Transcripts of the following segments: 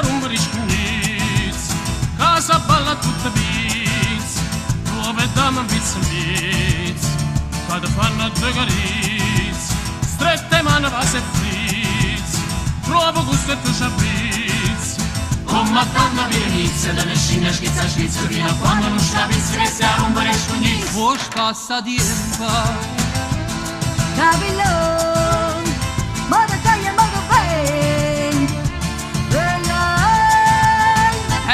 rumbri scuniți, casa balla tutta biz, dove dama viz în viz, quando fanno due carizi, strette mani va se friz, trovo gusto e tu sciabiz. Con Madonna Virenizia, delle scimmie schizza schizza, fino a quando non sciabiz, che sia rumbri scuniți. Vos passa tiempo, Gavilon, modo taglia, modo ven.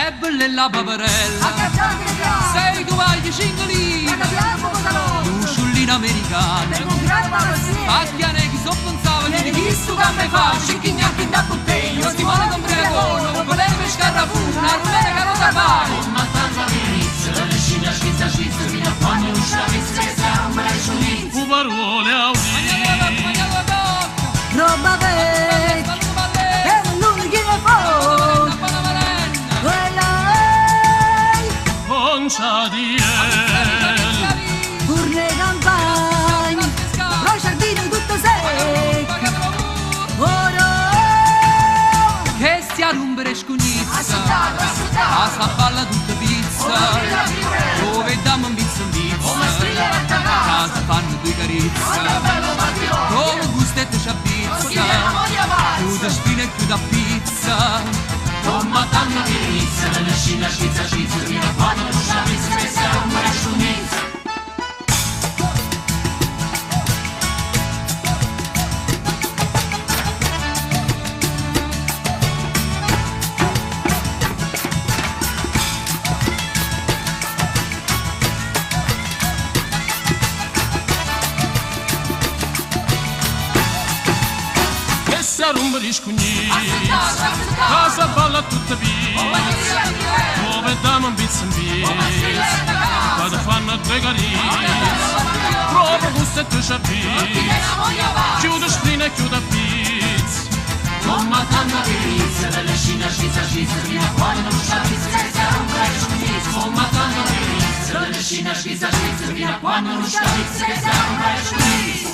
è bella la paperella, Accattatela, sei tu vai di cingolini, abbiamo pantalone. l'usciolina americana, Per comprare passione, pacchiane che so pensava, gli di chi stu che me fa, cicchignacchi da bottiglia, stimone con pregono, voleva scarrafuna, rumene carota fare. Con Madonna Virenizia, delle scimmie schizza schizza, fino a quando non sciabiz, che sia rumbri scuniți. Cu parole audite, roba ven. È un lume che ne fa. Quella Poncia di el, urne campagne, lo giardino tutto secco. Ora Che stia rumbere scugnizza, a sta balla tutta pizza, dove dammo un pizza, casa fanno due carizze, come gusto e te sciabizza, chiude spine e chiude a pizza. con Madonna Virenizia, delle scimmie schizza schizza, fino a quando non sciabiz, che sia rumbri scuniți. Che rumbri scuniți, casa balla tutta biz, dove dama un pizza in biz, quando fanno due carizi, trovo gusto e tu sciabiz, chiudo spina e chiudo a pizza. Con Madonna Virenizia, delle scimmie schizza schizza, fino a quando non sciabiz, che sia rumbri scuniți. Con Madonna Virenizia, delle scimmie schizza schizza, fino a quando non sciabiz, che sia rumbri scuniți.